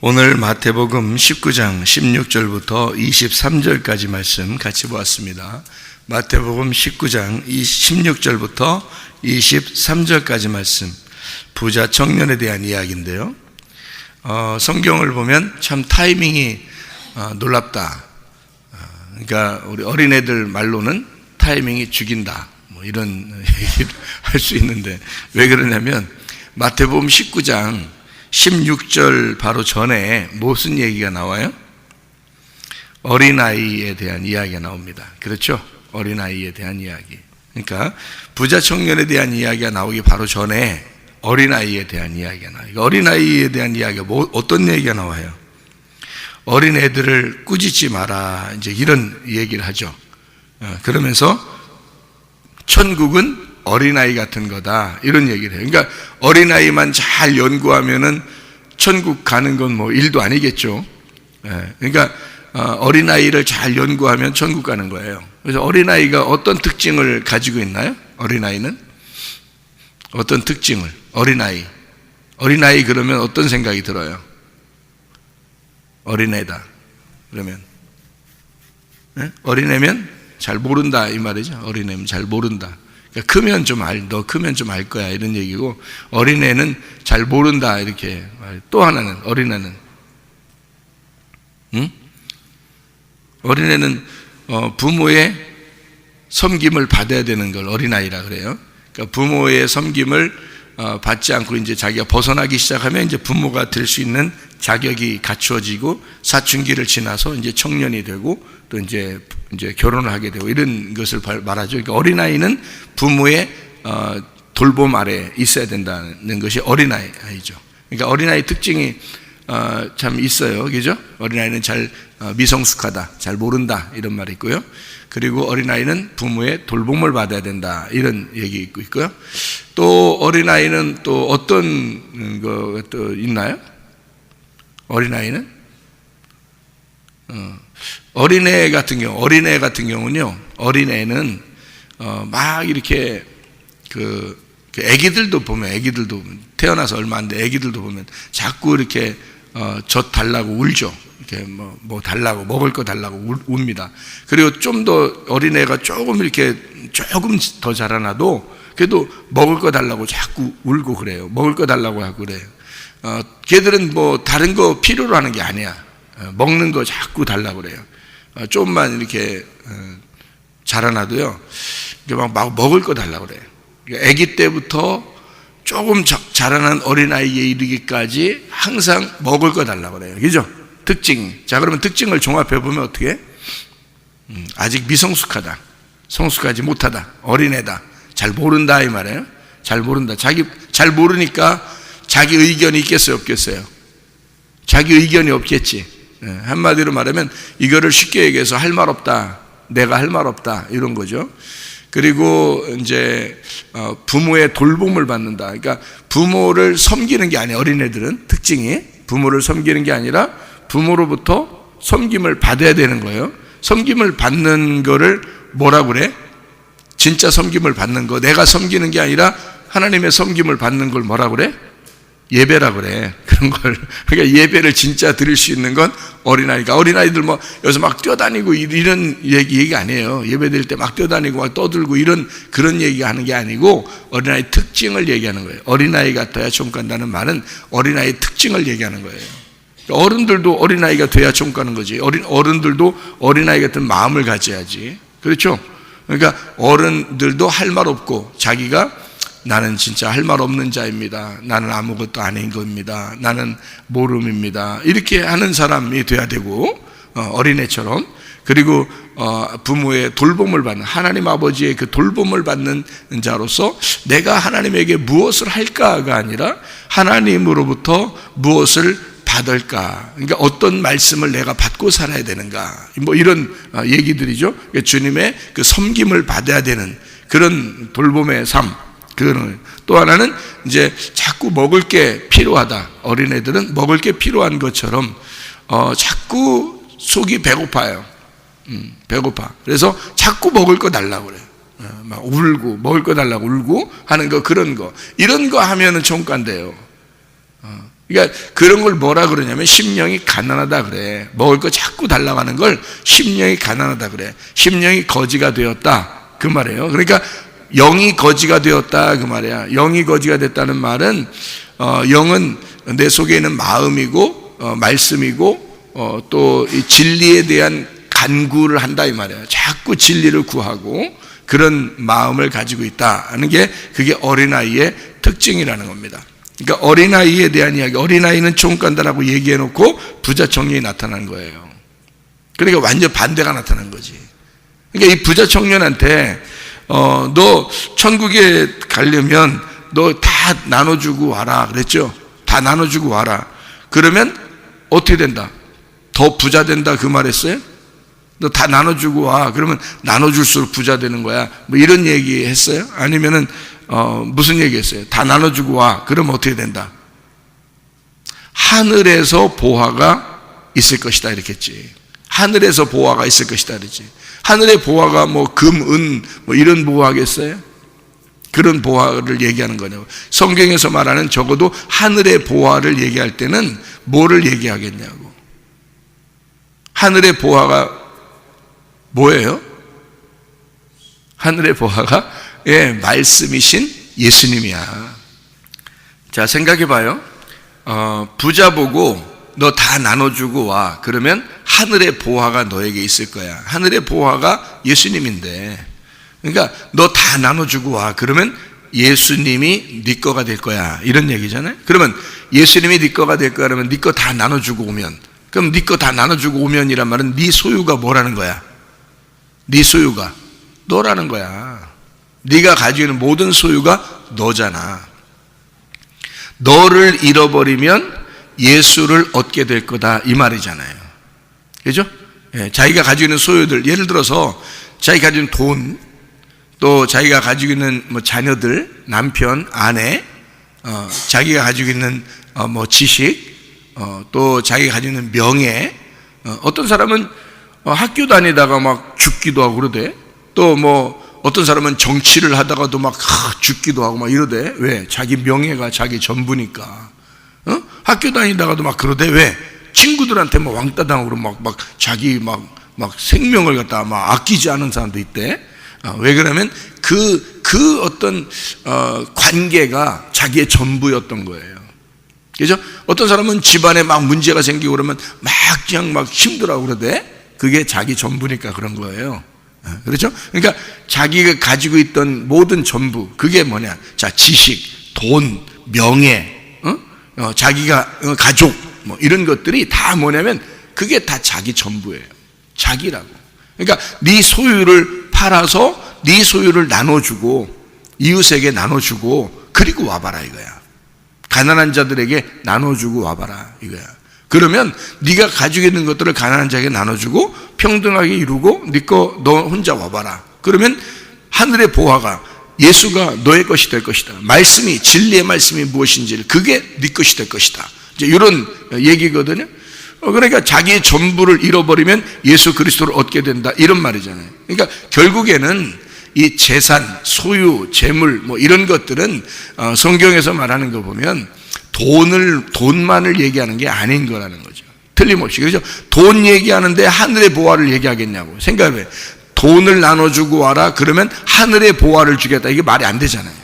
오늘 마태복음 19장 16절부터 23절까지 말씀 같이 보았습니다. 마태복음 19장 16절부터 23절까지 말씀, 부자 청년에 대한 이야기인데요. 성경을 보면 참 타이밍이 놀랍다. 그러니까 우리 어린애들 말로는 타이밍이 죽인다, 뭐 이런 얘기를 할 수 있는데, 왜 그러냐면 마태복음 19장 16절 바로 전에 무슨 얘기가 나와요? 어린아이에 대한 이야기가 나옵니다. 그렇죠? 어린아이에 대한 이야기. 그러니까 부자 청년에 대한 이야기가 나오기 바로 전에 어린아이에 대한 이야기가 나와요. 어린아이에 대한 이야기가 어떤 얘기가 나와요? 어린애들을 꾸짖지 마라, 이제 이런 얘기를 하죠. 그러면서 천국은 어린아이 같은 거다, 이런 얘기를 해요. 그러니까 어린아이만 잘 연구하면은 천국 가는 건 뭐 일도 아니겠죠. 그러니까 어린아이를 잘 연구하면 천국 가는 거예요. 그래서 어린아이가 어떤 특징을 가지고 있나요? 어린아이는 어떤 특징을? 어린아이 그러면 어떤 생각이 들어요? 어린애다 그러면, 어린애면 잘 모른다, 이 말이죠. 어린애면 잘 모른다. 그러니까 크면 좀 너 크면 좀 알 거야, 이런 얘기고, 어린애는 잘 모른다, 이렇게. 또 하나는, 어린애는 어린애는 부모의 섬김을 받아야 되는 걸 어린아이라 그래요. 그러니까 부모의 섬김을 받지 않고 이제 자기가 벗어나기 시작하면 이제 부모가 될 수 있는 자격이 갖추어지고, 사춘기를 지나서 이제 청년이 되고, 또 이제 결혼을 하게 되고, 이런 것을 말하죠. 그러니까 어린아이는 부모의 돌봄 아래 있어야 된다는 것이 어린아이죠. 그러니까 어린아이 특징이 참 있어요. 그죠? 어린아이는 잘 미성숙하다, 잘 모른다, 이런 말이 있고요. 그리고 어린아이는 부모의 돌봄을 받아야 된다, 이런 얘기 있고요. 또 어린아이는 또 어떤 거 또 있나요? 어린아이는 어린애 같은 경우는요, 어린애는 막 이렇게 그 애기들도 보면, 태어나서 얼마 안 돼 애기들도 보면 자꾸 이렇게 젖 달라고 울죠. 이렇게 뭐 달라고, 먹을 거 달라고 웁니다. 그리고 좀 더 어린애가 조금 더 자라나도 그래도 먹을 거 달라고 자꾸 울고 그래요. 먹을 거 달라고 하고 그래요. 걔들은 뭐 다른 거 필요로 하는 게 아니야. 먹는 거 자꾸 달라고 그래요. 조금만 이렇게 자라나도요, 막 먹을 거 달라고 그래요. 아기 때부터 조금 자라난 어린아이에 이르기까지 항상 먹을 거 달라고 그래요. 그죠? 특징. 자, 그러면 특징을 종합해 보면 어떻게? 아직 미성숙하다, 성숙하지 못하다, 어린애다, 잘 모른다, 이 말이에요. 잘 모른다. 잘 모르니까 자기 의견이 있겠어요, 없겠어요? 자기 의견이 없겠지. 한마디로 말하면 이거를 쉽게 얘기해서 할 말 없다, 내가 할 말 없다, 이런 거죠. 그리고 이제 부모의 돌봄을 받는다. 그러니까 부모를 섬기는 게 아니에요. 어린애들은 특징이 부모를 섬기는 게 아니라 부모로부터 섬김을 받아야 되는 거예요. 섬김을 받는 거를 뭐라고 그래? 진짜 섬김을 받는 거, 내가 섬기는 게 아니라 하나님의 섬김을 받는 걸 뭐라고 그래? 예배라 그래. 그런 걸. 그러니까 예배를 진짜 드릴 수 있는 건 어린아이가. 어린아이들 뭐 여기서 막 뛰어다니고 이런 얘기 아니에요. 예배 드릴 때 막 뛰어다니고 막 떠들고 그런 얘기 하는 게 아니고, 어린아이 특징을 얘기하는 거예요. 어린아이 같아야 천국 간다는 말은 어린아이의 특징을 얘기하는 거예요. 어른들도 어린아이가 돼야 천국 가는 거지. 어른들도 어린아이 같은 마음을 가져야지. 그렇죠? 그러니까 어른들도 할 말 없고, 자기가 나는 진짜 할 말 없는 자입니다, 나는 아무것도 아닌 겁니다, 나는 모름입니다, 이렇게 하는 사람이 돼야 되고, 어린애처럼. 그리고 부모의 돌봄을 받는, 하나님 아버지의 그 돌봄을 받는 자로서 내가 하나님에게 무엇을 할까가 아니라 하나님으로부터 무엇을 받을까, 그러니까 어떤 말씀을 내가 받고 살아야 되는가, 뭐 이런 얘기들이죠. 그러니까 주님의 그 섬김을 받아야 되는 그런 돌봄의 삶. 또 하나는 이제 자꾸 먹을 게 필요하다. 어린애들은 먹을 게 필요한 것처럼 자꾸 속이 배고파요. 배고파. 그래서 자꾸 먹을 거 달라고 그래요. 막 울고, 먹을 거 달라고 울고 하는 거, 그런 거. 이런 거 하면은 천국 간대요. 그러니까 그런 걸 뭐라 그러냐면 심령이 가난하다 그래. 먹을 거 자꾸 달라고 하는 걸 심령이 가난하다 그래. 심령이 거지가 되었다 그 말이에요. 그러니까 영이 거지가 되었다 그 말이야. 영이 거지가 됐다는 말은 영은 내 속에 있는 마음이고 말씀이고 또 이 진리에 대한 간구를 한다 이 말이야. 자꾸 진리를 구하고 그런 마음을 가지고 있다 하는 게 그게 어린아이의 특징이라는 겁니다. 그러니까 어린아이에 대한 이야기, 어린아이는 총 간다라고 얘기해놓고 부자 청년이 나타난 거예요. 그러니까 완전 반대가 나타난 거지. 그러니까 이 부자 청년한테 너 천국에 가려면 너 다 나눠주고 와라 그랬죠. 다 나눠주고 와라. 그러면 어떻게 된다? 더 부자 된다 그 말했어요? 너 다 나눠주고 와. 그러면 나눠줄수록 부자 되는 거야. 뭐 이런 얘기 했어요? 아니면은 무슨 얘기 했어요? 다 나눠주고 와. 그러면 어떻게 된다? 하늘에서 보화가 있을 것이다 이렇게 했지. 하늘에서 보화가 있을 것이다 그랬지. 하늘의 보화가 뭐 금, 은 뭐 이런 보화겠어요? 그런 보화를 얘기하는 거냐고. 성경에서 말하는 적어도 하늘의 보화를 얘기할 때는 뭐를 얘기하겠냐고. 하늘의 보화가 뭐예요? 하늘의 보화가 말씀이신 예수님이야. 자, 생각해 봐요. 부자 보고 너 다 나눠주고 와. 그러면 하늘의 보화가 너에게 있을 거야. 하늘의 보화가 예수님인데, 그러니까 너 다 나눠주고 와. 그러면 예수님이 네 거가 될 거야. 이런 얘기잖아요. 그러면 예수님이 네 거가 될 거야. 그러면 네 거 다 나눠주고 오면, 그럼 네 거 다 나눠주고 오면이란 말은 네 소유가 뭐라는 거야? 네 소유가 너라는 거야. 네가 가지고 있는 모든 소유가 너잖아. 너를 잃어버리면 예수를 얻게 될 거다 이 말이잖아요. 그죠? 자기가 가지고 있는 소유들, 예를 들어서 자기가 가지고 있는 돈, 또 자기가 가지고 있는 뭐 자녀들, 남편, 아내, 자기가 가지고 있는 뭐 지식, 또 자기가 가지고 있는 명예. 어떤 사람은 학교 다니다가 막 죽기도 하고 그러대. 또 뭐 어떤 사람은 정치를 하다가도 막 죽기도 하고 막 이러대. 왜? 자기 명예가 자기 전부니까. 학교 다니다가도 막 그러대. 왜? 친구들한테 막 왕따 당하고 막 자기 막 생명을 갖다가 막 아끼지 않은 사람도 있대. 왜 그러면 그 어떤 관계가 자기의 전부였던 거예요. 그죠? 어떤 사람은 집안에 막 문제가 생기고 그러면 막 그냥 막 힘들어하고 그러대. 그게 자기 전부니까 그런 거예요. 그렇죠? 그러니까 자기가 가지고 있던 모든 전부, 그게 뭐냐? 자, 지식, 돈, 명예, 자기가 가족, 뭐 이런 것들이 다 뭐냐면 그게 다 자기 전부예요. 자기라고. 그러니까 네 소유를 팔아서 네 소유를 나눠주고 이웃에게 나눠주고 그리고 와봐라 이거야. 가난한 자들에게 나눠주고 와봐라 이거야. 그러면 네가 가지고 있는 것들을 가난한 자에게 나눠주고 평등하게 이루고 너 혼자 와봐라. 그러면 하늘의 보화가 예수가 너의 것이 될 것이다. 말씀이, 진리의 말씀이 무엇인지 그게 네 것이 될 것이다. 이제 이런 얘기거든요. 그러니까 자기의 전부를 잃어버리면 예수 그리스도를 얻게 된다 이런 말이잖아요. 그러니까 결국에는 이 재산, 소유, 재물 뭐 이런 것들은 성경에서 말하는 거 보면 돈만을 얘기하는 게 아닌 거라는 거죠. 틀림없이. 그렇죠? 돈 얘기하는데 하늘의 보화를 얘기하겠냐고. 생각해. 돈을 나눠주고 와라. 그러면 하늘의 보화를 주겠다. 이게 말이 안 되잖아요.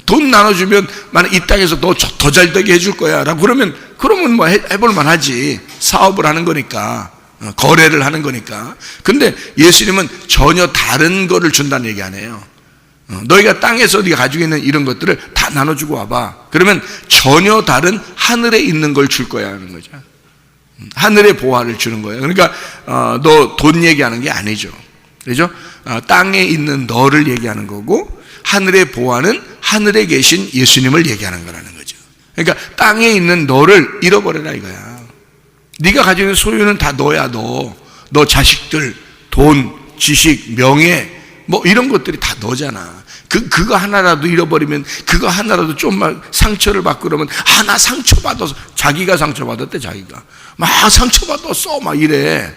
돈 나눠주면 만약 이 땅에서 더 잘 되게 해줄 거야. 라고 그러면 뭐 해볼만 하지. 사업을 하는 거니까. 거래를 하는 거니까. 근데 예수님은 전혀 다른 거를 준다는 얘기 안 해요. 너희가 땅에서 네가 가지고 있는 이런 것들을 다 나눠주고 와봐. 그러면 전혀 다른 하늘에 있는 걸 줄 거야 하는 거죠. 하늘의 보화를 주는 거예요. 그러니까 너 돈 얘기하는 게 아니죠. 그렇죠? 땅에 있는 너를 얘기하는 거고 하늘의 보화는 하늘에 계신 예수님을 얘기하는 거라는 거죠. 그러니까 땅에 있는 너를 잃어버려라 이거야. 네가 가지고 있는 소유는 다 너야. 너 자식들, 돈, 지식, 명예 뭐 이런 것들이 다 너잖아. 그거 하나라도 잃어버리면, 그거 하나라도 좀만 상처를 받고 그러면 나 상처받아서, 자기가 상처받았대. 자기가 막 상처받았어 막 이래.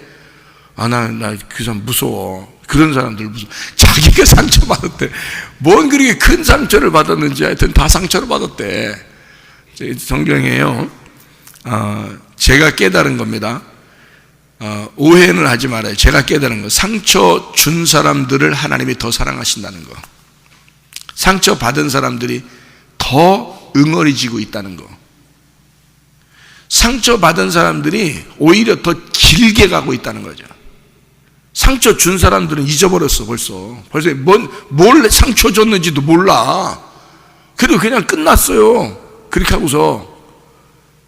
나 그 사람 무서워. 그런 사람들 무서워. 자기가 상처받았대. 뭔 그렇게 큰 상처를 받았는지 하여튼 다 상처를 받았대. 성경에요 제가 깨달은 겁니다. 오해는 하지 말아요. 제가 깨달은 거, 상처 준 사람들을 하나님이 더 사랑하신다는 거, 상처 받은 사람들이 더 응어리지고 있다는 거, 상처 받은 사람들이 오히려 더 길게 가고 있다는 거죠. 상처 준 사람들은 잊어버렸어. 벌써 뭘 상처 줬는지도 몰라. 그래도 그냥 끝났어요. 그렇게 하고서.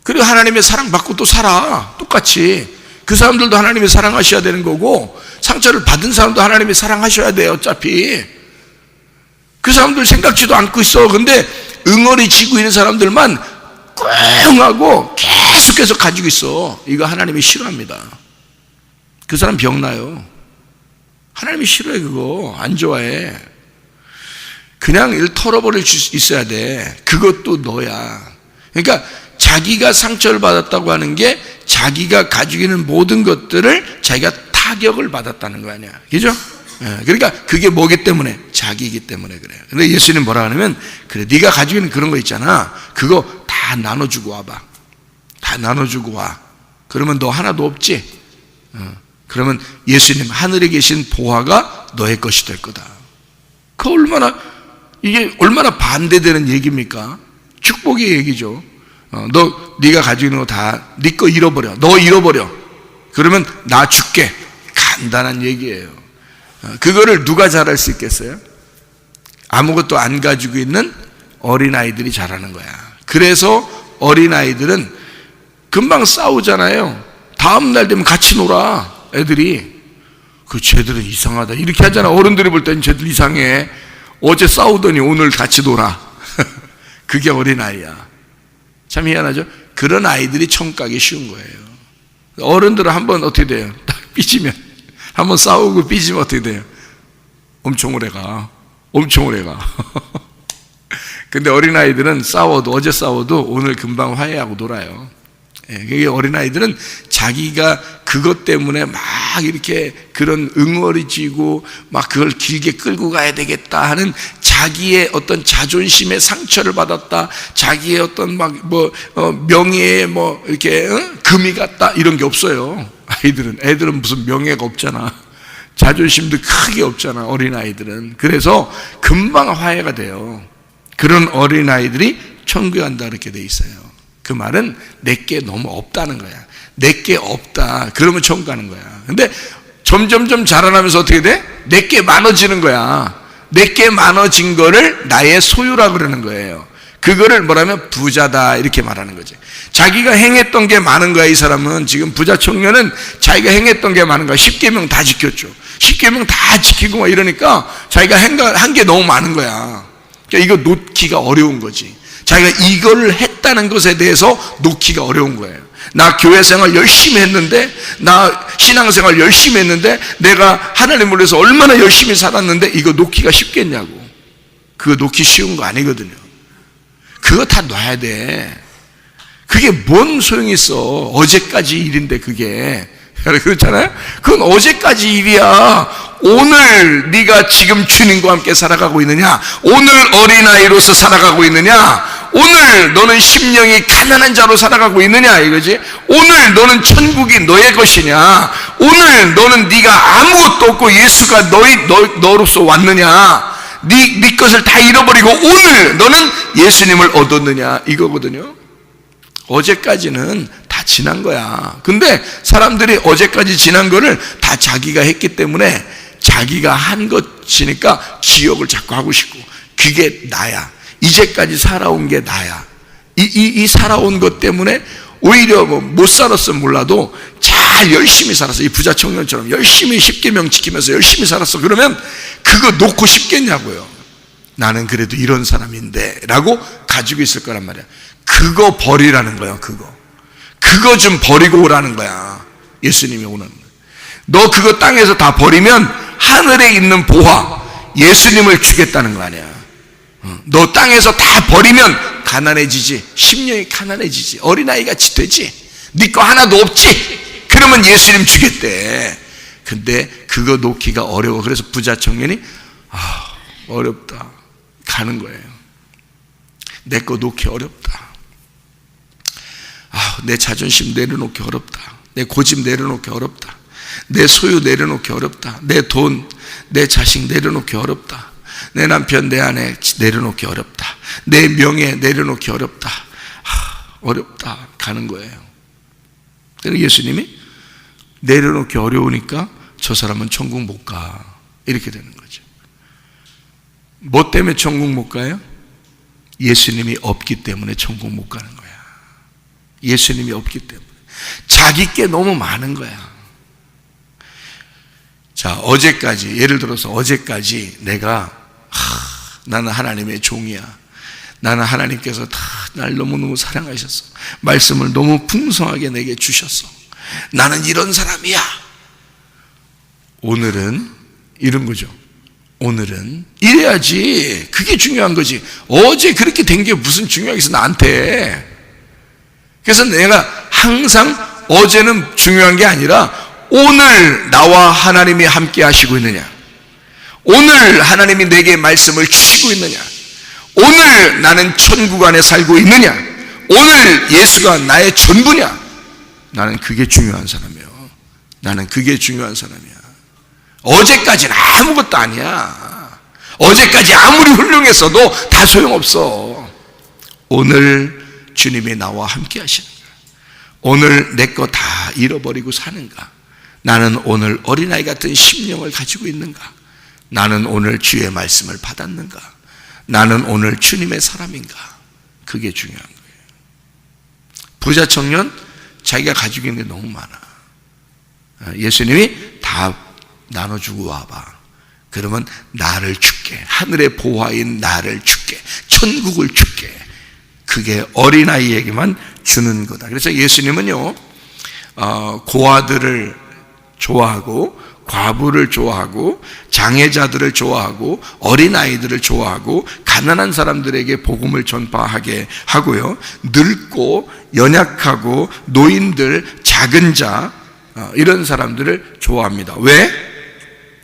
그리고 하나님의 사랑받고 또 살아. 똑같이. 그 사람들도 하나님이 사랑하셔야 되는 거고, 상처를 받은 사람도 하나님이 사랑하셔야 돼요. 어차피 그 사람들 생각지도 않고 있어. 근데 응어리 지고 있는 사람들만 꽁 하고 계속해서 가지고 있어. 이거 하나님이 싫어합니다. 그 사람 병나요. 하나님이 싫어해. 그거 안 좋아해. 그냥 일 털어버릴 수 있어야 돼. 그것도 너야. 그러니까 자기가 상처를 받았다고 하는 게 자기가 가지고 있는 모든 것들을 자기가 타격을 받았다는 거 아니야. 그죠? 그러니까 그게 뭐기 때문에? 자기이기 때문에 그래요. 근데 예수님 뭐라 하냐면, 그래, 네가 가지고 있는 그런 거 있잖아. 그거 다 나눠주고 와봐. 다 나눠주고 와. 그러면 너 하나도 없지? 그러면 예수님 하늘에 계신 보화가 너의 것이 될 거다. 이게 얼마나 반대되는 얘기입니까? 축복의 얘기죠. 네가 가지고 있는 거 다 네 거 잃어버려. 너 잃어버려. 그러면 나 줄게. 간단한 얘기예요. 그거를 누가 잘할 수 있겠어요? 아무것도 안 가지고 있는 어린아이들이 잘하는 거야. 그래서 어린아이들은 금방 싸우잖아요. 다음날 되면 같이 놀아. 애들이. 쟤들은 이상하다 이렇게 하잖아. 어른들이 볼 때는 쟤들 이상해. 어제 싸우더니 오늘 같이 놀아. 그게 어린아이야. 참 희한하죠? 그런 아이들이 청 가기 쉬운 거예요. 어른들은 한번 어떻게 돼요? 딱 삐지면, 한번 싸우고 삐지면 어떻게 돼요? 엄청 오래 가. 근데 어린아이들은 어제 싸워도 오늘 금방 화해하고 놀아요. 그게 어린아이들은 자기가 그것 때문에 막 이렇게 그런 응어리지고 막 그걸 길게 끌고 가야 되겠다 하는 자기의 어떤 자존심의 상처를 받았다, 자기의 어떤 명예에 이렇게 금이 갔다 이런 게 없어요. 애들은 무슨 명예가 없잖아. 자존심도 크게 없잖아. 어린아이들은. 그래서 금방 화해가 돼요. 그런 어린아이들이 천국에 간다 그렇게 돼 있어요. 그 말은 내게 너무 없다는 거야. 내게 없다. 그러면 천국 가는 거야. 근데 점점점 자라나면서 어떻게 돼? 내게 많아지는 거야. 내게 많아진 거를 나의 소유라 그러는 거예요. 그거를 뭐라면 부자다 이렇게 말하는 거지. 자기가 행했던 게 많은 거야. 이 사람은 지금 부자 청년은 자기가 행했던 게 많은 거야. 10계명 다 지켰죠. 10계명 다 지키고 이러니까 자기가 한 게 너무 많은 거야. 그러니까 이거 놓기가 어려운 거지. 자기가 이걸 했다는 것에 대해서 놓기가 어려운 거예요. 나 교회 생활 열심히 했는데, 나 신앙생활 열심히 했는데, 내가 하나님을 위해서 얼마나 열심히 살았는데 이거 놓기가 쉽겠냐고. 그거 놓기 쉬운 거 아니거든요. 그거 다 놔야 돼. 그게 뭔 소용이 있어. 어제까지 일인데 그게. 그렇잖아요? 그건 어제까지 일이야. 오늘 네가 지금 주님과 함께 살아가고 있느냐? 오늘 어린아이로서 살아가고 있느냐? 오늘 너는 심령이 가난한 자로 살아가고 있느냐 이거지? 오늘 너는 천국이 너의 것이냐? 오늘 너는 네가 아무것도 없고 예수가 너로서 왔느냐? 네 것을 다 잃어버리고 오늘 너는 예수님을 얻었느냐 이거거든요. 어제까지는 다 지난 거야. 근데 사람들이 어제까지 지난 거를 다 자기가 했기 때문에 자기가 한 것이니까 기억을 자꾸 하고 싶고, 그게 나야. 이제까지 살아온 게 나야. 이 살아온 것 때문에 오히려 못 살았으면 몰라도 잘 열심히 살았어. 이 부자 청년처럼 열심히 10계명 지키면서 열심히 살았어. 그러면 그거 놓고 싶겠냐고요. 나는 그래도 이런 사람인데 라고 가지고 있을 거란 말이야. 그거 버리라는 거야. 그거 좀 버리고 오라는 거야. 예수님이 오는 거야. 너 그거 땅에서 다 버리면 하늘에 있는 보화 예수님을 주겠다는 거 아니야. 너 땅에서 다 버리면 가난해지지. 심령이 가난해지지. 어린아이같이 되지. 네 거 하나도 없지. 그러면 예수님 주겠대. 근데 그거 놓기가 어려워. 그래서 부자 청년이 어렵다 가는 거예요. 내 거 놓기 어렵다. 내 자존심 내려놓기 어렵다. 내 고집 내려놓기 어렵다. 내 소유 내려놓기 어렵다. 내 돈, 내 자식 내려놓기 어렵다. 내 남편, 내 아내 내려놓기 어렵다. 내 명예 내려놓기 어렵다. 어렵다 가는 거예요. 그래서 예수님이 내려놓기 어려우니까 저 사람은 천국 못 가. 이렇게 되는 거죠. 뭐 때문에 천국 못 가요? 예수님이 없기 때문에 천국 못 가는 거야. 예수님이 없기 때문에. 자기 게 너무 많은 거야. 자, 어제까지, 예를 들어서 어제까지 내가 나는 하나님의 종이야. 나는 하나님께서 다 날 너무너무 사랑하셨어. 말씀을 너무 풍성하게 내게 주셨어. 나는 이런 사람이야. 오늘은 이런 거죠. 오늘은 이래야지. 그게 중요한 거지. 어제 그렇게 된 게 무슨 중요하겠어 나한테. 그래서 내가 항상 어제는 중요한 게 아니라 오늘 나와 하나님이 함께 하시고 있느냐, 오늘 하나님이 내게 말씀을 주시고 있느냐, 오늘 나는 천국 안에 살고 있느냐, 오늘 예수가 나의 전부냐. 나는 그게 중요한 사람이에요. 나는 그게 중요한 사람이야. 어제까지는 아무것도 아니야. 어제까지 아무리 훌륭했어도 다 소용없어. 오늘 주님이 나와 함께 하시는가? 오늘 내 거 다 잃어버리고 사는가? 나는 오늘 어린아이 같은 심령을 가지고 있는가? 나는 오늘 주의 말씀을 받았는가? 나는 오늘 주님의 사람인가? 그게 중요한 거예요. 부자 청년, 자기가 가지고 있는 게 너무 많아. 예수님이 다 나눠주고 와봐. 그러면 나를 줄게. 하늘의 보화인 나를 줄게. 천국을 줄게. 그게 어린아이에게만 주는 거다. 그래서 예수님은요, 고아들을 좋아하고, 과부를 좋아하고, 장애자들을 좋아하고, 어린아이들을 좋아하고, 가난한 사람들에게 복음을 전파하게 하고요, 늙고 연약하고 노인들, 작은 자, 이런 사람들을 좋아합니다. 왜?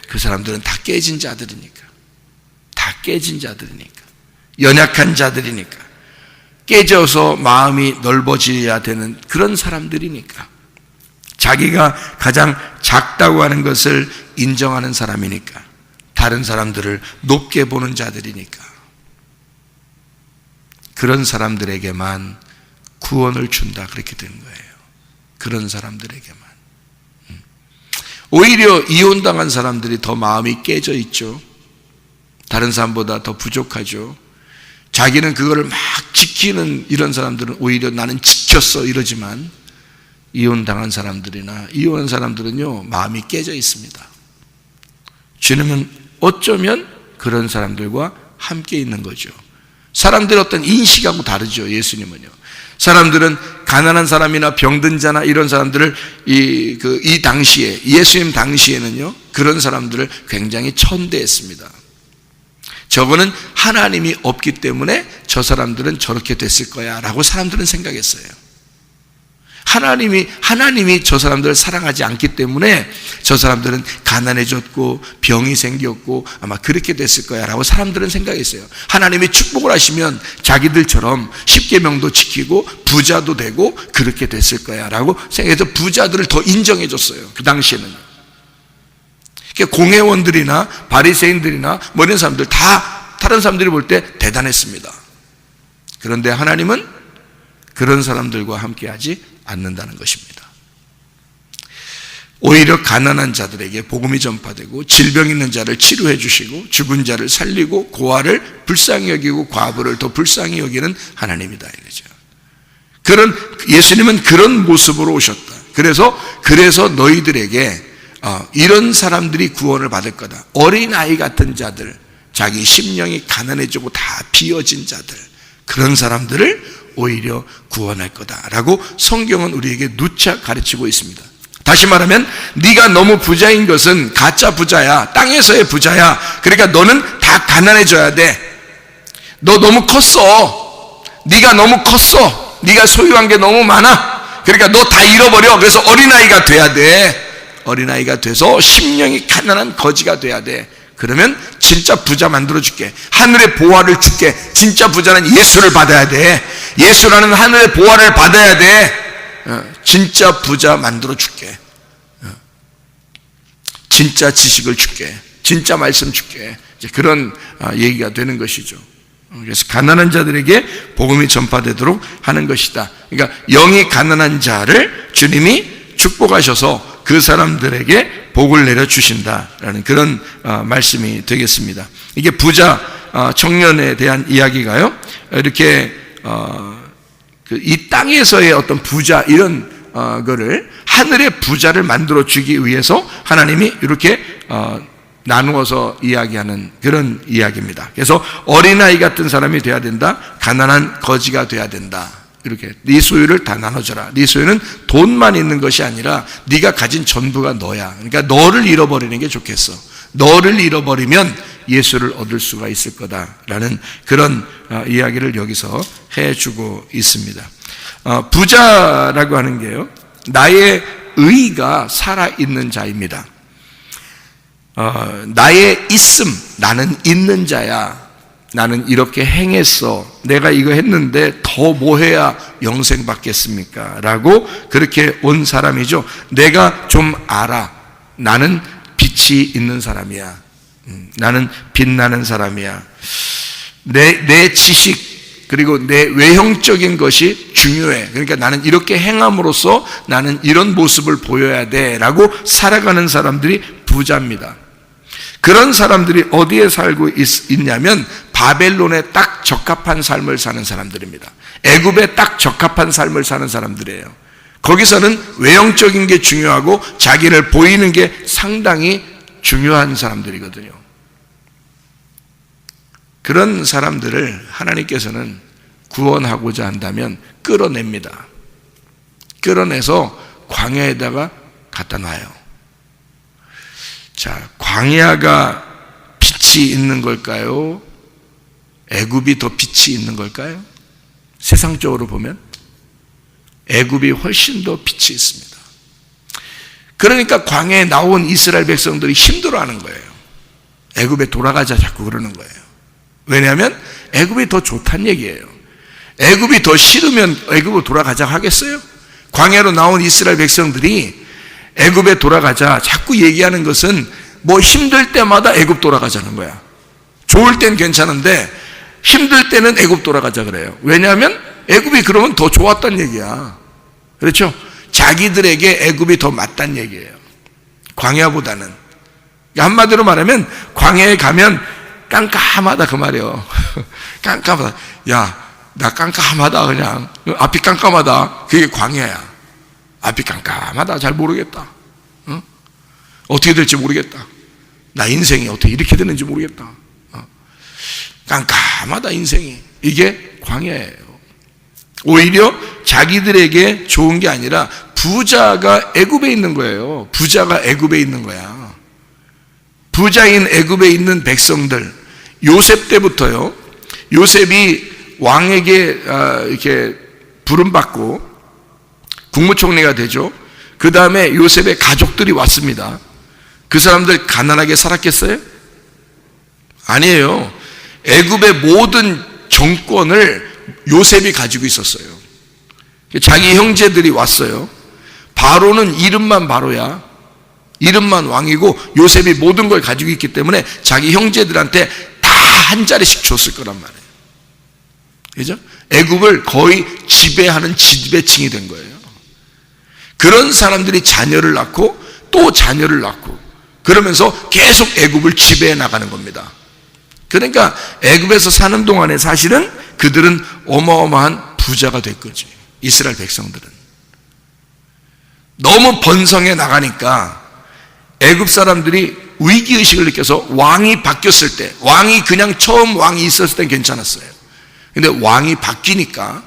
그 사람들은 다 깨진 자들이니까. 다 깨진 자들이니까. 연약한 자들이니까. 깨져서 마음이 넓어져야 되는 그런 사람들이니까. 자기가 가장 작다고 하는 것을 인정하는 사람이니까. 다른 사람들을 높게 보는 자들이니까. 그런 사람들에게만 구원을 준다. 그렇게 되는 거예요. 그런 사람들에게만. 오히려 이혼당한 사람들이 더 마음이 깨져 있죠. 다른 사람보다 더 부족하죠. 자기는 그거를 막 지키는 이런 사람들은 오히려 나는 지켰어 이러지만, 이혼당한 사람들이나 이혼한 사람들은요, 마음이 깨져 있습니다. 주님은 어쩌면 그런 사람들과 함께 있는 거죠. 사람들의 어떤 인식하고 다르죠. 예수님은요, 사람들은 가난한 사람이나 병든 자나 이런 사람들을 이 당시에, 예수님 당시에는요, 그런 사람들을 굉장히 천대했습니다. 저거는 하나님이 없기 때문에 저 사람들은 저렇게 됐을 거야 라고 사람들은 생각했어요. 하나님이 저 사람들을 사랑하지 않기 때문에 저 사람들은 가난해졌고 병이 생겼고 아마 그렇게 됐을 거야 라고 사람들은 생각했어요. 하나님이 축복을 하시면 자기들처럼 십계명도 지키고 부자도 되고 그렇게 됐을 거야 라고 생각해서 부자들을 더 인정해 줬어요. 그 당시에는. 공회원들이나 바리새인들이나 뭐 이런 사람들 다 다른 사람들이 볼 때 대단했습니다. 그런데 하나님은 그런 사람들과 함께하지 않는다는 것입니다. 오히려 가난한 자들에게 복음이 전파되고, 질병 있는 자를 치료해 주시고, 죽은 자를 살리고, 고아를 불쌍히 여기고 과부를 더 불쌍히 여기는 하나님이다 이거죠. 예수님은 그런 모습으로 오셨다. 그래서 너희들에게 이런 사람들이 구원을 받을 거다. 어린아이 같은 자들, 자기 심령이 가난해지고 다 비어진 자들, 그런 사람들을 오히려 구원할 거다라고 성경은 우리에게 누차 가르치고 있습니다. 다시 말하면 네가 너무 부자인 것은 가짜 부자야. 땅에서의 부자야. 그러니까 너는 다 가난해져야 돼. 너 너무 컸어. 네가 너무 컸어. 네가 소유한 게 너무 많아. 그러니까 너 다 잃어버려. 그래서 어린아이가 돼야 돼. 어린아이가 돼서 심령이 가난한 거지가 돼야 돼. 그러면 진짜 부자 만들어줄게. 하늘의 보화를 줄게. 진짜 부자는 예수를 받아야 돼. 예수라는 하늘의 보화를 받아야 돼. 진짜 부자 만들어 줄게. 진짜 지식을 줄게. 진짜 말씀 줄게. 이제 그런 얘기가 되는 것이죠. 그래서 가난한 자들에게 복음이 전파되도록 하는 것이다. 그러니까 영이 가난한 자를 주님이 축복하셔서 그 사람들에게 복을 내려주신다라는 그런 말씀이 되겠습니다. 이게 부자 청년에 대한 이야기가요, 이렇게 이 땅에서의 어떤 부자 이런 거를 하늘의 부자를 만들어 주기 위해서 하나님이 이렇게 나누어서 이야기하는 그런 이야기입니다. 그래서 어린아이 같은 사람이 돼야 된다. 가난한 거지가 돼야 된다. 이렇게 네 소유를 다 나눠줘라. 네 소유는 돈만 있는 것이 아니라 네가 가진 전부가 너야. 그러니까 너를 잃어버리는 게 좋겠어. 너를 잃어버리면 예수를 얻을 수가 있을 거다라는 그런 이야기를 여기서 해주고 있습니다. 부자라고 하는 게요, 나의 의가 살아있는 자입니다. 나의 있음, 나는 있는 자야. 나는 이렇게 행했어. 내가 이거 했는데 더 뭐 해야 영생 받겠습니까? 라고 그렇게 온 사람이죠. 내가 좀 알아. 나는 빛이 있는 사람이야. 나는 빛나는 사람이야. 내 지식 그리고 내 외형적인 것이 중요해. 그러니까 나는 이렇게 행함으로써 나는 이런 모습을 보여야 돼 라고 살아가는 사람들이 부자입니다. 그런 사람들이 어디에 살고 있냐면 바벨론에 딱 적합한 삶을 사는 사람들입니다. 애굽에 딱 적합한 삶을 사는 사람들이에요. 거기서는 외형적인 게 중요하고 자기를 보이는 게 상당히 중요한 사람들이거든요. 그런 사람들을 하나님께서는 구원하고자 한다면 끌어냅니다. 끌어내서 광야에다가 갖다 놔요. 자, 광야가 빛이 있는 걸까요? 애굽이 더 빛이 있는 걸까요? 세상적으로 보면 애굽이 훨씬 더 빛이 있습니다. 그러니까 광야에 나온 이스라엘 백성들이 힘들어하는 거예요. 애굽에 돌아가자 자꾸 그러는 거예요. 왜냐하면 애굽이 더 좋다는 얘기예요. 애굽이 더 싫으면 애굽으로 돌아가자 하겠어요? 광야로 나온 이스라엘 백성들이 애굽에 돌아가자 자꾸 얘기하는 것은 뭐 힘들 때마다 애굽 돌아가자는 거야. 좋을 땐 괜찮은데 힘들 때는 애굽 돌아가자 그래요. 왜냐하면 애굽이 그러면 더 좋았단 얘기야. 그렇죠? 자기들에게 애굽이 더 맞단 얘기예요. 광야보다는. 한마디로 말하면 광야에 가면 깜깜하다 그 말이에요. 깜깜하다. 야, 나 깜깜하다 그냥. 앞이 깜깜하다. 그게 광야야. 앞이 깜깜하다. 잘 모르겠다. 어떻게 될지 모르겠다. 나 인생이 어떻게 이렇게 되는지 모르겠다. 깜깜하다 인생이. 이게 광야예요. 오히려 자기들에게 좋은 게 아니라 부자가 애굽에 있는 거예요. 부자가 애굽에 있는 거야. 부자인 애굽에 있는 백성들, 요셉 때부터요. 요셉이 왕에게 이렇게 부름받고 국무총리가 되죠. 그 다음에 요셉의 가족들이 왔습니다. 그 사람들 가난하게 살았겠어요? 아니에요. 애굽의 모든 정권을 요셉이 가지고 있었어요. 자기 형제들이 왔어요. 바로는 이름만 바로야. 이름만 왕이고 요셉이 모든 걸 가지고 있기 때문에 자기 형제들한테 다 한 자리씩 줬을 거란 말이에요. 그죠? 애굽을 거의 지배하는 지배층이 된 거예요. 그런 사람들이 자녀를 낳고 또 자녀를 낳고 그러면서 계속 애굽을 지배해 나가는 겁니다. 그러니까 애굽에서 사는 동안에 사실은 그들은 어마어마한 부자가 될 거지. 이스라엘 백성들은 너무 번성해 나가니까 애굽 사람들이 위기의식을 느껴서 왕이 바뀌었을 때, 왕이 그냥 처음 왕이 있었을 땐 괜찮았어요. 근데 왕이 바뀌니까,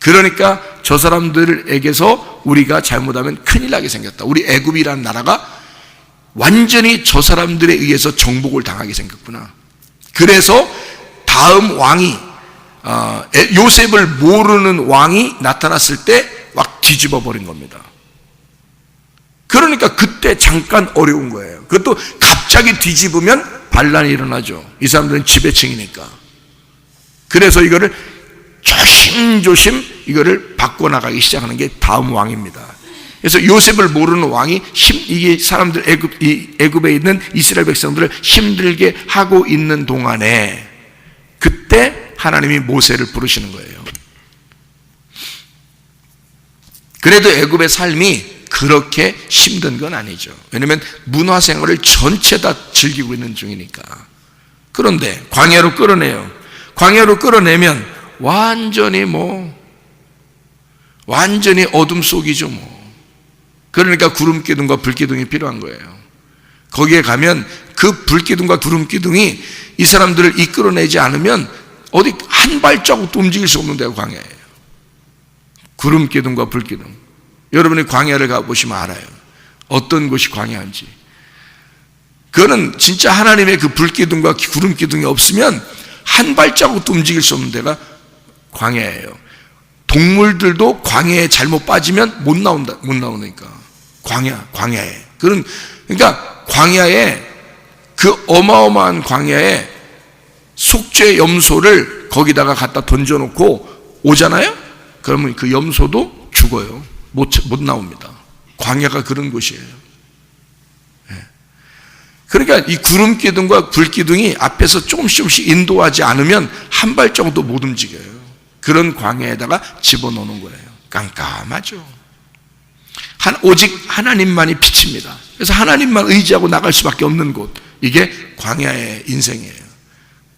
그러니까 저 사람들에게서 우리가 잘못하면 큰일 나게 생겼다. 우리 애굽이라는 나라가 완전히 저 사람들에 의해서 정복을 당하게 생겼구나. 그래서 다음 왕이 요셉을 모르는 왕이 나타났을 때 막 뒤집어 버린 겁니다. 그러니까 그때 잠깐 어려운 거예요. 그것도 갑자기 뒤집으면 반란이 일어나죠. 이 사람들은 지배층이니까. 그래서 이거를 조심조심 이거를 바꿔 나가기 시작하는 게 다음 왕입니다. 그래서 요셉을 모르는 왕이 이게 사람들 애굽에 있는 이스라엘 백성들을 힘들게 하고 있는 동안에 그때 하나님이 모세를 부르시는 거예요. 그래도 애굽의 삶이 그렇게 힘든 건 아니죠. 왜냐하면 문화생활을 전체 다 즐기고 있는 중이니까. 그런데 광야로 끌어내요. 광야로 끌어내면 완전히 어둠 속이죠 그러니까 구름기둥과 불기둥이 필요한 거예요. 거기에 가면 그 불기둥과 구름기둥이 이 사람들을 이끌어내지 않으면 어디 한 발자국도 움직일 수 없는 데가 광야예요. 구름기둥과 불기둥. 여러분이 광야를 가보시면 알아요. 어떤 곳이 광야인지. 그거는 진짜 하나님의 그 불기둥과 구름기둥이 없으면 한 발자국도 움직일 수 없는 데가 광야예요. 동물들도 광야에 잘못 빠지면 못 나오니까. 광야에. 그러니까 광야에, 그 어마어마한 광야에 속죄 염소를 거기다가 갖다 던져놓고 오잖아요? 그러면 그 염소도 죽어요. 못 나옵니다. 광야가 그런 곳이에요. 그러니까 이 구름기둥과 불기둥이 앞에서 조금씩 인도하지 않으면 한 발자국도 못 움직여요. 그런 광야에다가 집어넣는 거예요. 깜깜하죠. 오직 하나님만이 빛입니다. 그래서 하나님만 의지하고 나갈 수밖에 없는 곳. 이게 광야의 인생이에요.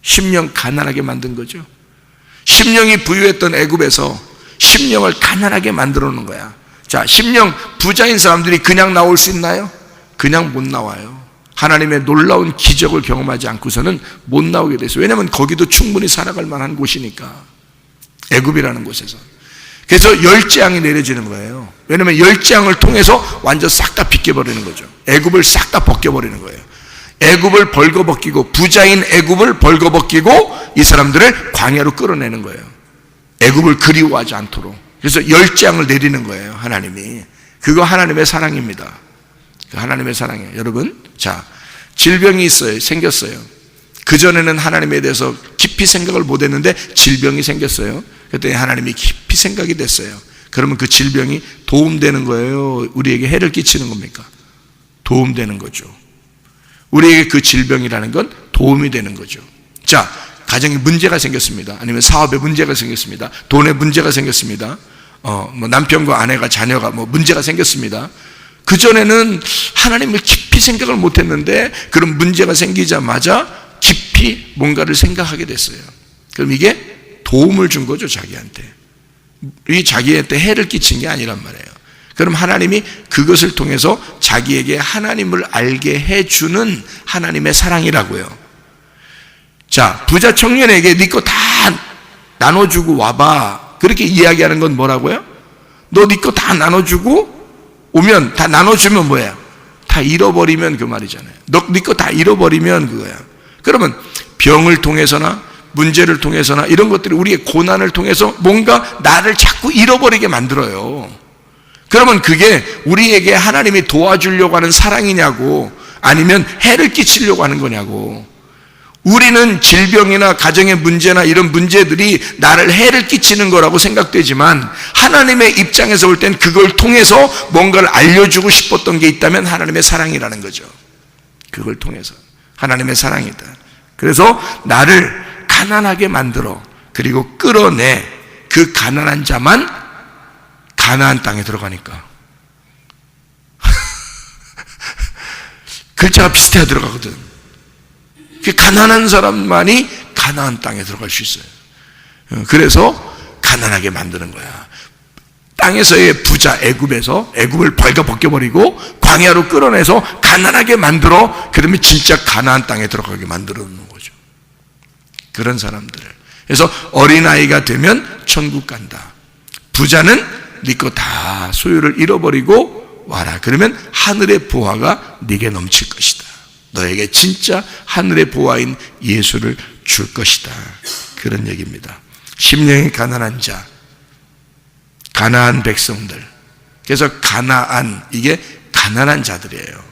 심령 가난하게 만든 거죠. 심령이 부유했던 애굽에서 심령을 가난하게 만들어 놓은 거야. 자, 심령 부자인 사람들이 그냥 나올 수 있나요? 그냥 못 나와요. 하나님의 놀라운 기적을 경험하지 않고서는 못 나오게 됐어요. 왜냐하면 거기도 충분히 살아갈 만한 곳이니까. 애굽이라는 곳에서. 그래서 열재앙이 내려지는 거예요. 왜냐하면 열재앙을 통해서 완전 싹 다 빗겨버리는 거죠. 애굽을 싹 다 벗겨버리는 거예요. 애굽을 벌거벗기고, 부자인 애굽을 벌거벗기고 이 사람들을 광야로 끌어내는 거예요. 애굽을 그리워하지 않도록. 그래서 열재앙을 내리는 거예요, 하나님이. 그거 하나님의 사랑입니다. 하나님의 사랑이에요. 여러분, 자, 질병이 생겼어요. 그전에는 하나님에 대해서 깊이 생각을 못했는데 질병이 생겼어요. 그랬더니 하나님이 깊이 생각이 됐어요. 그러면 그 질병이 도움되는 거예요? 우리에게 해를 끼치는 겁니까? 도움되는 거죠. 우리에게 그 질병이라는 건 도움이 되는 거죠. 자, 가정에 문제가 생겼습니다. 아니면 사업에 문제가 생겼습니다. 돈에 문제가 생겼습니다. 남편과 아내가, 자녀가 문제가 생겼습니다. 그전에는 하나님을 깊이 생각을 못했는데 그런 문제가 생기자마자 깊이 뭔가를 생각하게 됐어요. 그럼 이게 도움을 준 거죠, 자기한테. 이 자기한테 해를 끼친 게 아니란 말이에요. 그럼 하나님이 그것을 통해서 자기에게 하나님을 알게 해주는 하나님의 사랑이라고요. 자, 부자 청년에게 네 거 다 나눠주고 와봐. 그렇게 이야기하는 건 뭐라고요? 너 네 거 다 나눠주고 오면, 다 나눠주면 뭐야? 다 잃어버리면 그 말이잖아요. 너 네 거 다 잃어버리면 그거야. 그러면 병을 통해서나 문제를 통해서나 이런 것들이 우리의 고난을 통해서 뭔가 나를 자꾸 잃어버리게 만들어요. 그러면 그게 우리에게 하나님이 도와주려고 하는 사랑이냐고, 아니면 해를 끼치려고 하는 거냐고. 우리는 질병이나 가정의 문제나 이런 문제들이 나를 해를 끼치는 거라고 생각되지만 하나님의 입장에서 볼 땐 그걸 통해서 뭔가를 알려주고 싶었던 게 있다면 하나님의 사랑이라는 거죠. 그걸 통해서 하나님의 사랑이다. 그래서 나를 가난하게 만들어, 그리고 끌어내. 그 가난한 자만 가나안 땅에 들어가니까 글자가 비슷해야 들어가거든. 가난한 사람만이 가나안 땅에 들어갈 수 있어요. 그래서 가난하게 만드는 거야. 땅에서의 부자 애굽에서 애굽을 벌거벗겨버리고 광야로 끌어내서 가난하게 만들어, 그러면 진짜 가나안 땅에 들어가게 만들어 놓는 거죠. 그런 사람들을. 그래서 어린아이가 되면 천국 간다. 부자는 네 거 다 소유를 잃어버리고 와라. 그러면 하늘의 보화가 네게 넘칠 것이다. 너에게 진짜 하늘의 보화인 예수를 줄 것이다. 그런 얘기입니다. 심령이 가난한 자, 가나안 백성들. 그래서 가나안, 이게 가난한 자들이에요.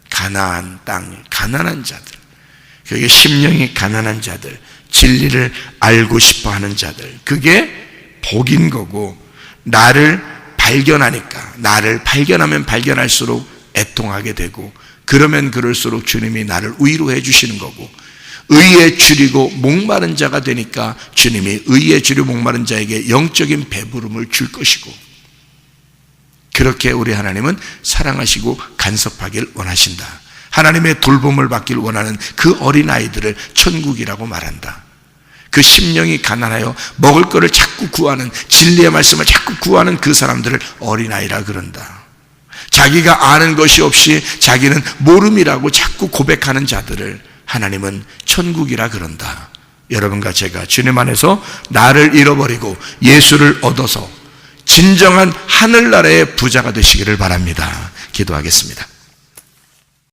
가나안 땅, 가난한 자들. 그게 심령이 가난한 자들, 진리를 알고 싶어 하는 자들. 그게 복인 거고, 나를 발견하니까, 나를 발견하면 발견할수록 애통하게 되고, 그러면 그럴수록 주님이 나를 위로해 주시는 거고, 의에 줄이고 목마른 자가 되니까 주님이 의에 줄이고 목마른 자에게 영적인 배부름을 줄 것이고, 그렇게 우리 하나님은 사랑하시고 간섭하길 원하신다. 하나님의 돌봄을 받길 원하는 그 어린아이들을 천국이라고 말한다. 그 심령이 가난하여 먹을 것을 자꾸 구하는, 진리의 말씀을 자꾸 구하는 그 사람들을 어린아이라 그런다. 자기가 아는 것이 없이 자기는 모름이라고 자꾸 고백하는 자들을 하나님은 천국이라 그런다. 여러분과 제가 주님 안에서 나를 잃어버리고 예수를 얻어서 진정한 하늘나라의 부자가 되시기를 바랍니다. 기도하겠습니다.